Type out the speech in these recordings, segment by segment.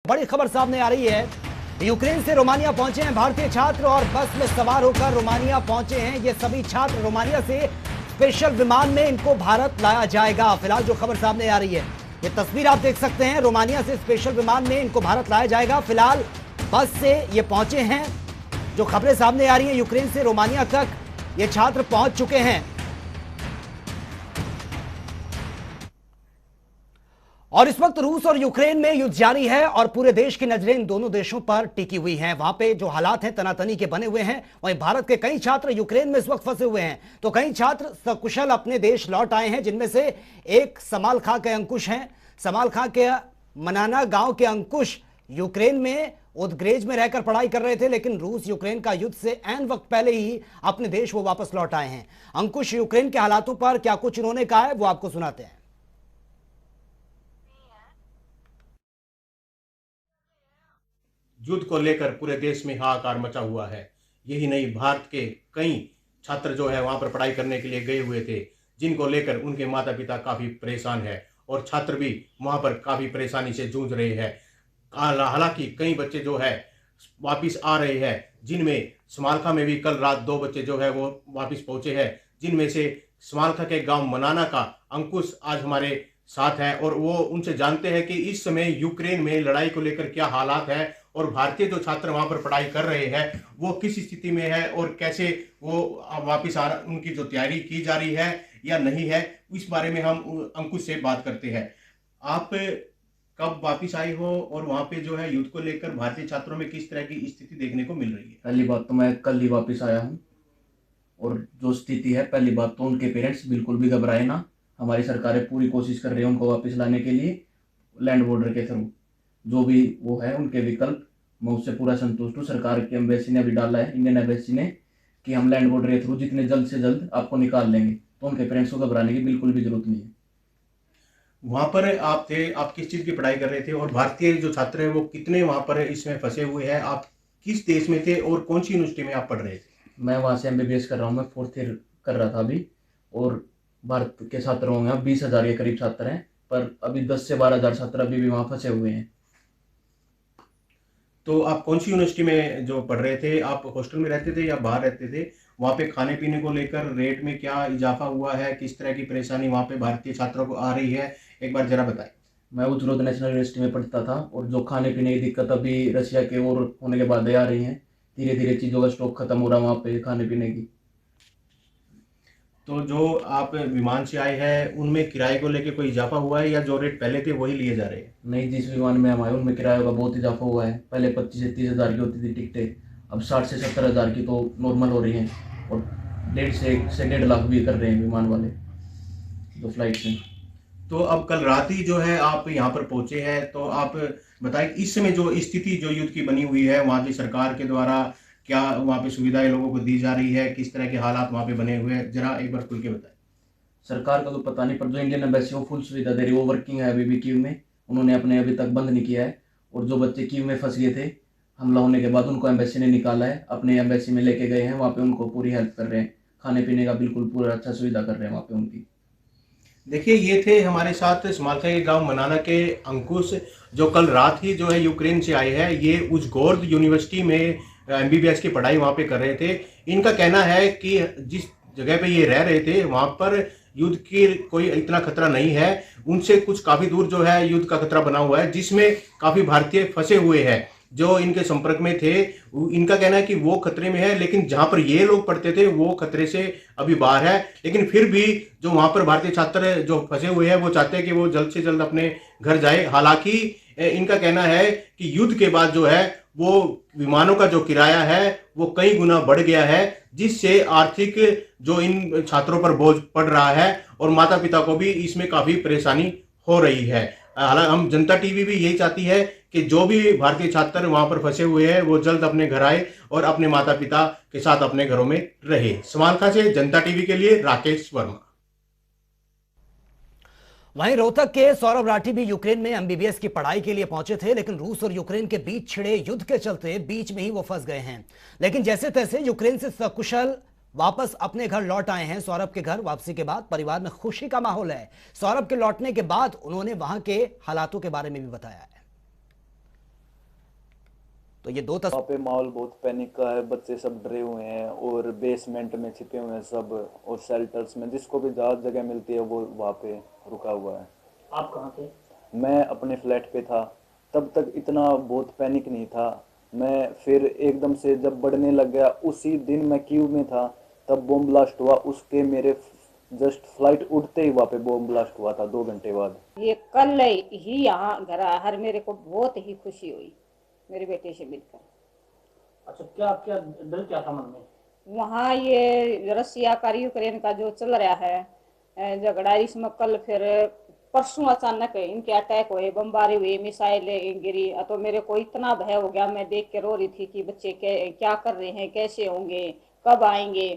बड़ी खबर सामने आ रही है। यूक्रेन से रोमानिया पहुंचे हैं भारतीय छात्र और बस में सवार होकर रोमानिया पहुंचे हैं ये सभी छात्र। रोमानिया से स्पेशल विमान में इनको भारत लाया जाएगा। फिलहाल जो खबर सामने आ रही है, ये तस्वीर आप देख सकते हैं। रोमानिया से स्पेशल विमान में इनको भारत लाया जाएगा। फिलहाल बस से ये पहुंचे हैं। जो खबरें सामने आ रही हैं, यूक्रेन से रोमानिया तक ये छात्र पहुंच चुके हैं और इस वक्त रूस और यूक्रेन में युद्ध जारी है और पूरे देश की नजरें इन दोनों देशों पर टिकी हुई हैं। वहां पे जो हालात हैं तनातनी के बने हुए हैं। वहीं भारत के कई छात्र यूक्रेन में इस वक्त फंसे हुए हैं, तो कई छात्र सकुशल अपने देश लौट आए हैं, जिनमें से एक समालखा के अंकुश हैं। समालखा के मनाना गांव के अंकुश यूक्रेन में उदग्रेज में रहकर पढ़ाई कर रहे थे, लेकिन रूस यूक्रेन का युद्ध से ऐन वक्त पहले ही अपने देश वो वापस लौट आए हैं। अंकुश यूक्रेन के हालातों पर क्या कुछ उन्होंने कहा है, वो आपको सुनाते हैं। युद्ध को लेकर पूरे देश में हाहाकार मचा हुआ है। यही नहीं, भारत के कई छात्र जो है वहां पर पढ़ाई करने के लिए गए हुए थे, जिनको लेकर उनके माता पिता काफी परेशान है और छात्र भी वहां पर काफी परेशानी से जूझ रहे हैं। हालांकि कई बच्चे जो है वापिस आ रहे हैं, जिनमें समालखा में भी कल रात 2 बच्चे जो है वो वापिस पहुंचे हैं, जिनमें से समालखा के गांव मनाना का अंकुश आज हमारे साथ है और वो उनसे जानते हैं कि इस समय यूक्रेन में लड़ाई को लेकर क्या हालात है और भारतीय जो छात्र वहां पर पढ़ाई कर रहे हैं वो किस स्थिति में है और कैसे वो वापिस उनकी जो तैयारी की जा रही है या नहीं है, इस बारे में हम अंकुश से बात करते हैं। आप कब वापिस आए हो और वहां पे जो है युद्ध को लेकर भारतीय छात्रों में किस तरह की स्थिति देखने को मिल रही है? पहली बात तो मैं कल ही वापस आया हूँ और जो स्थिति है, पहली बात तो उनके पेरेंट्स बिल्कुल भी घबराए ना। हमारी सरकारें पूरी कोशिश कर रही है उनको वापस लाने के लिए लैंड बॉर्डर के थ्रू। जो भी वो है उनके विकल्प, मैं उससे पूरा संतुष्ट हूँ। सरकार की एम्बेसी ने अभी डाला है, इंडियन एम्बेसी ने, कि हम लैंड बॉर्डर के थ्रू जितने जल्द से जल्द आपको निकाल लेंगे। तो उनके पेरेंट्स को घबराने की बिल्कुल भी जरूरत नहीं है। वहां पर आप थे, आप किस चीज की पढ़ाई कर रहे थे और भारतीय जो छात्र हैं वो कितने वहां पर इसमें फंसे हुए हैं? आप किस देश में थे और कौन सी यूनिवर्सिटी में आप पढ़ रहे थे? मैं वहाँ से MBBS कर रहा हूँ, मैं 4th ईयर कर रहा था अभी। और भारत के छात्र होंगे 20,000 के करीब छात्र हैं, पर अभी 10 से 12,000 छात्र अभी भी वहाँ फंसे हुए हैं। तो आप कौन सी यूनिवर्सिटी में जो पढ़ रहे थे? आप हॉस्टल में रहते थे या बाहर रहते थे? वहाँ पे खाने पीने को लेकर रेट में क्या इजाफा हुआ है? किस तरह की परेशानी वहाँ पे भारतीय छात्रों को आ रही है, एक बार जरा बताएं। मैं उज्जरोद नेशनल यूनिवर्सिटी में पढ़ता था और जो खाने पीने की दिक्कत अभी रशिया के और होने के बाद आ रही है। धीरे धीरे चीज़ों का स्टॉक खत्म हो रहा है वहाँ पे खाने पीने की। तो जो आप विमान से आए हैं उनमें किराए को लेकर कोई इजाफा हुआ है या जो रेट पहले थे वही लिए जा रहे हैं? नहीं, जिस विमान में हम आए उनमें किराए का बहुत इजाफा हुआ है। पहले 25 से 30 हज़ार की होती थी टिकटें, अब 60 से 70 हज़ार की तो नॉर्मल हो रही हैं और 1.5 से 1.5 लाख भी कर रहे हैं विमान वाले जो फ्लाइट से। तो अब कल रात ही जो है आप यहाँ पर पहुंचे हैं, तो आप बताएं इस समय जो स्थिति जो युद्ध की बनी हुई है वहाँ की सरकार के द्वारा क्या वहाँ पे सुविधाएं लोगों को दी जा रही है, किस तरह के हालात वहाँ पे बने हुए हैं, जरा एक बार खुल के बताएं। सरकार का तो पता नहीं, पर जो इंडियन एम्बेसी वो फुल सुविधा दे रही है। वो वर्किंग है अभी भी कीव में, उन्होंने अपने अभी तक बंद नहीं किया है। और जो बच्चे कीव में फंस गए थे हमला होने के बाद, उनको एम्बेसी ने निकाला है, अपने एम्बेसी में लेके गए हैं। वहाँ पे उनको पूरी हेल्प कर रहे हैं, खाने पीने का बिल्कुल पूरा अच्छा सुविधा कर रहे हैं वहाँ पे उनकी। देखिए, ये थे हमारे साथ समालखा के गांव मनाना के अंकुश, जो कल रात ही जो है यूक्रेन से आए हैं। ये उज्जरोद यूनिवर्सिटी में MBBS की पढ़ाई वहाँ पे कर रहे थे। इनका कहना है कि जिस जगह पे ये रह रहे थे वहाँ पर युद्ध की कोई इतना खतरा नहीं है, उनसे कुछ काफ़ी दूर जो है युद्ध का खतरा बना हुआ है, जिसमें काफ़ी भारतीय फंसे हुए हैं जो इनके संपर्क में थे। इनका कहना है कि वो खतरे में है, लेकिन जहां पर ये लोग पढ़ते थे वो खतरे से अभी बाहर है। लेकिन फिर भी जो वहां पर भारतीय छात्र जो फंसे हुए हैं वो चाहते हैं कि वो जल्द से जल्द अपने घर जाए। हालांकि इनका कहना है कि युद्ध के बाद जो है वो विमानों का जो किराया है वो कई गुना बढ़ गया है, जिससे आर्थिक जो इन छात्रों पर बोझ पड़ रहा है और माता पिता को भी इसमें काफी परेशानी हो रही है। हालांकि हम जनता टीवी भी यही चाहती है कि जो भी भारतीय छात्र वहां पर फंसे हुए हैं वो जल्द अपने घर आए और अपने माता पिता के साथ अपने घरों में रहे। समालखा से जनता टीवी के लिए राकेश वर्मा। वहीं रोहतक के सौरभ राठी भी यूक्रेन में MBBS की पढ़ाई के लिए पहुंचे थे, लेकिन रूस और यूक्रेन के बीच छिड़े युद्ध के चलते बीच में ही वो फंस गए हैं। लेकिन जैसे तैसे यूक्रेन से सकुशल वापस अपने घर लौट आए हैं। सौरभ के घर वापसी के बाद परिवार में खुशी का माहौल है। सौरभ के लौटने के बाद उन्होंने वहां के हालातों के बारे में भी बताया है। तो ये 2 वहाँ पे माहौल बहुत पैनिक का है, बच्चे सब डरे हुए हैं और बेसमेंट में छिपे हुए हैं सब, और शेल्टर्स में जिसको भी ज़्यादा जगह मिलती है वो वहाँ पे रुका हुआ है। आप कहाँ थे? मैं अपने फ्लैट पे था, तब तक इतना बहुत पैनिक नहीं था। मैं फिर एकदम से जब बढ़ने लग गया, उसी दिन मैं क्यू में था तब बॉम्ब ब्लास्ट हुआ, उसके मेरे जस्ट फ्लाइट उड़ते ही वहाँ पे बॉम्ब ब्लास्ट हुआ था 2 घंटे बाद। ये कल ही यहाँ घर हर मेरे को बहुत ही खुशी हुई मेरे बेटे से मिलकर। अच्छा, क्या क्या डर क्या था मन में? वहाँ ये रसिया का यूक्रेन का जो चल रहा है झगड़ा, इसमें कल फिर परसों अचानक इनके अटैक हुए, बमबारी हुई, मिसाइलें गिरी, तो मेरे को इतना भय हो गया। मैं देख के रो रही थी कि बच्चे क्या कर रहे हैं, कैसे होंगे, कब आएंगे।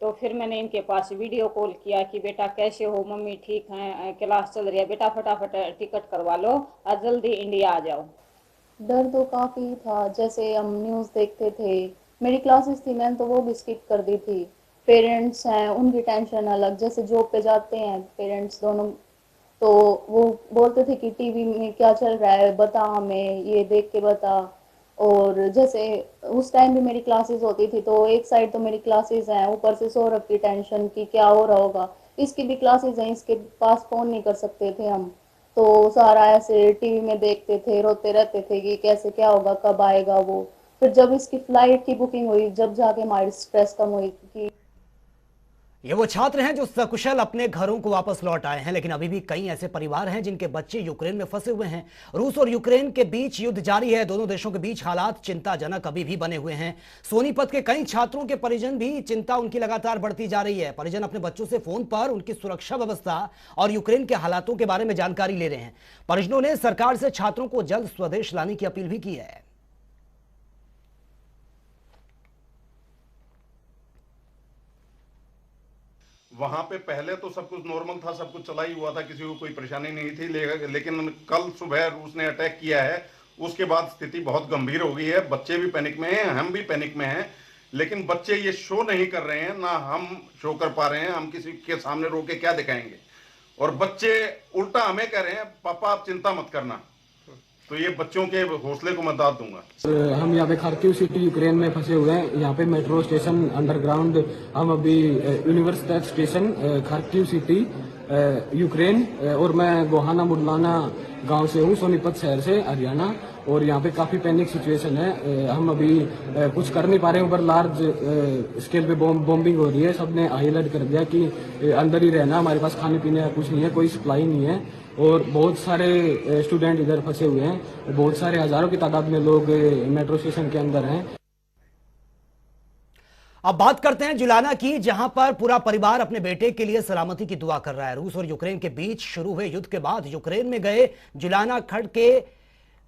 तो फिर मैंने इनके पास वीडियो कॉल किया कि बेटा कैसे हो, मम्मी ठीक हैं, क्लास चल रही है, बेटा फटाफट टिकट करवा लो और जल्दी इंडिया आ जाओ। डर तो काफ़ी था, जैसे हम न्यूज़ देखते थे। मेरी क्लासेस थी, मैंने तो वो भी स्किप कर दी थी। पेरेंट्स हैं, उनकी टेंशन अलग, जैसे जॉब पे जाते हैं पेरेंट्स दोनों, तो वो बोलते थे कि टीवी में क्या चल रहा है बता हमें, ये देख के बता। और जैसे उस टाइम भी मेरी क्लासेस होती थी, तो एक साइड तो मेरी क्लासेस हैं, ऊपर से सौरभ की टेंशन कि क्या हो रहा होगा, इसकी भी क्लासेस हैं, इसके पास फ़ोन नहीं कर सकते थे हम, तो सारा ऐसे टीवी में देखते थे, रोते रहते थे कि कैसे क्या होगा, कब आएगा वो। फिर जब इसकी फ्लाइट की बुकिंग हुई, जब जाके हमारी स्ट्रेस कम हुई कि ये वो छात्र हैं जो सकुशल अपने घरों को वापस लौट आए हैं, लेकिन अभी भी कई ऐसे परिवार हैं जिनके बच्चे यूक्रेन में फंसे हुए हैं। रूस और यूक्रेन के बीच युद्ध जारी है। दोनों देशों के बीच हालात चिंताजनक अभी भी बने हुए हैं। सोनीपत के कई छात्रों के परिजन भी, चिंता उनकी लगातार बढ़ती जा रही है। परिजन अपने बच्चों से फोन पर उनकी सुरक्षा व्यवस्था और यूक्रेन के हालातों के बारे में जानकारी ले रहे हैं। परिजनों ने सरकार से छात्रों को जल्द स्वदेश लाने की अपील भी की है। वहां पे पहले तो सब कुछ नॉर्मल था, सब कुछ चला ही हुआ था, किसी को कोई परेशानी नहीं थी, लेकिन कल सुबह रूस ने अटैक किया है, उसके बाद स्थिति बहुत गंभीर हो गई है। बच्चे भी पैनिक में हैं, हम भी पैनिक में हैं, लेकिन बच्चे ये शो नहीं कर रहे हैं, ना हम शो कर पा रहे हैं। हम किसी के सामने रो के क्या दिखाएंगे, और बच्चे उल्टा हमें कह रहे हैं पापा आप चिंता मत करना। तो ये बच्चों के हौसले को मैं दाद दूंगा। हम यहाँ पे खार्किव सिटी यूक्रेन में फंसे हुए हैं। यहाँ पे मेट्रो स्टेशन अंडरग्राउंड, हम अभी university station Kharkiv city Ukraine, और मैं गोहाना मुडलाना गांव से हूँ, सोनीपत शहर से, हरियाणा। और यहाँ पे काफ़ी पैनिक सिचुएशन है। हम अभी कुछ कर नहीं पा रहे हैं, ऊपर लार्ज स्केल पे बॉम्बिंग हो रही है। सबने हाई अलर्ट कर दिया कि अंदर ही रहना, हमारे पास खाने पीने का कुछ नहीं है, कोई सप्लाई नहीं है। और बहुत सारे स्टूडेंट इधर फंसे हुए हैं, बहुत सारे हजारों की तादाद में लोग मेट्रो स्टेशन के अंदर हैं। अब बात करते हैं जुलाना की, जहां पर पूरा परिवार अपने बेटे के लिए सलामती की दुआ कर रहा है। रूस और यूक्रेन के बीच शुरू हुए युद्ध के बाद यूक्रेन में गए जुलाना खंड के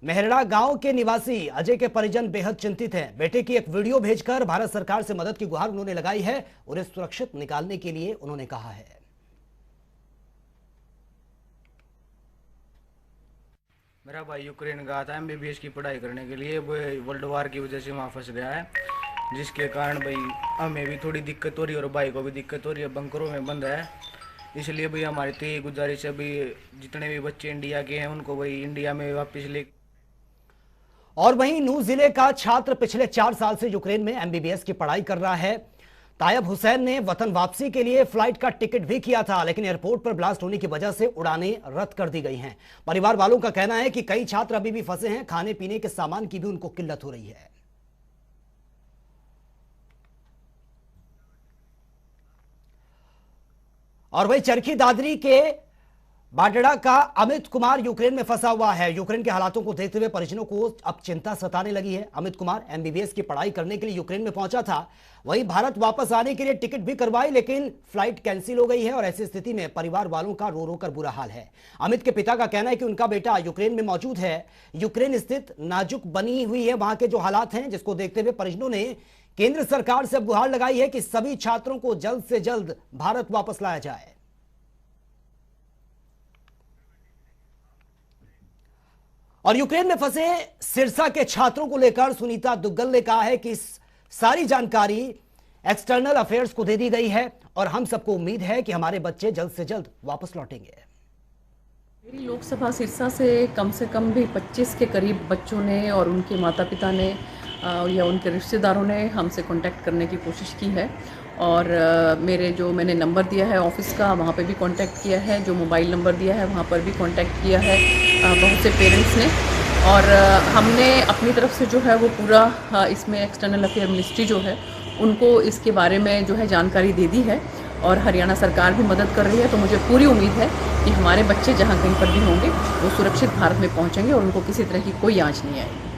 मेहरड़ा गांव के निवासी अजय के परिजन बेहद चिंतित हैं। बेटे की एक वीडियो भेजकर भारत सरकार से मदद की गुहार उन्होंने लगाई है। उन्हें सुरक्षित निकालने के लिए उन्होंने कहा है। मेरा भाई यूक्रेन गया था एमबीबीएस की पढ़ाई करने के लिए, वर्ल्ड वार की वजह से वहाँ फंस गया है, जिसके कारण भाई हमें भी थोड़ी दिक्कत हो रही है और भाई को भी दिक्कत हो रही है, बंकरों में बंद है। इसलिए भाई हमारी तो ये गुजारिश है भाई जितने भी बच्चे इंडिया के हैं उनको भाई इंडिया में वापस ले। और वहीं नूह जिले का छात्र पिछले 4 साल से यूक्रेन में एमबीबीएस की पढ़ाई कर रहा है। तायब हुसैन ने वतन वापसी के लिए फ्लाइट का टिकट भी किया था, लेकिन एयरपोर्ट पर ब्लास्ट होने की वजह से उड़ानें रद्द कर दी गई हैं। परिवार वालों का कहना है कि कई छात्र अभी भी फंसे हैं, खाने पीने के सामान की भी उनको किल्लत हो रही है। और वही चरखी दादरी के बाडड़ा का अमित कुमार यूक्रेन में फंसा हुआ है। यूक्रेन के हालातों को देखते हुए परिजनों को अब चिंता सताने लगी है। अमित कुमार एमबीबीएस की पढ़ाई करने के लिए यूक्रेन में पहुंचा था, वहीं भारत वापस आने के लिए टिकट भी करवाई, लेकिन फ्लाइट कैंसिल हो गई है और ऐसी स्थिति में परिवार वालों का रो रो कर बुरा हाल है। अमित के पिता का कहना है कि उनका बेटा यूक्रेन में मौजूद है। यूक्रेन स्थित नाजुक बनी हुई है, वहां के जो हालात हैं, जिसको देखते हुए परिजनों ने केंद्र सरकार से गुहार लगाई है कि सभी छात्रों को जल्द से जल्द भारत वापस लाया जाए। और यूक्रेन में फंसे सिरसा के छात्रों को लेकर सुनीता दुग्गल ने कहा है कि सारी जानकारी एक्सटर्नल अफेयर्स को दे दी गई है और हम सबको उम्मीद है कि हमारे बच्चे जल्द से जल्द वापस लौटेंगे। मेरी लोकसभा सिरसा से कम भी 25 के करीब बच्चों ने और उनके माता पिता ने या उनके रिश्तेदारों ने हमसे कांटेक्ट करने की कोशिश की है और मैंने नंबर दिया है ऑफ़िस का, वहाँ पे भी कांटेक्ट किया है, जो मोबाइल नंबर दिया है वहाँ पर भी कांटेक्ट किया है बहुत से पेरेंट्स ने। और हमने अपनी तरफ से जो है वो पूरा इसमें एक्सटर्नल अफेयर मिनिस्ट्री जो है उनको इसके बारे में जो है जानकारी दे दी है और हरियाणा सरकार भी मदद कर रही है। तो मुझे पूरी उम्मीद है कि हमारे बच्चे जहाँ कहीं पर भी होंगे वो सुरक्षित भारत में पहुँचेंगे और उनको किसी तरह की कोई आँच नहीं आएगी।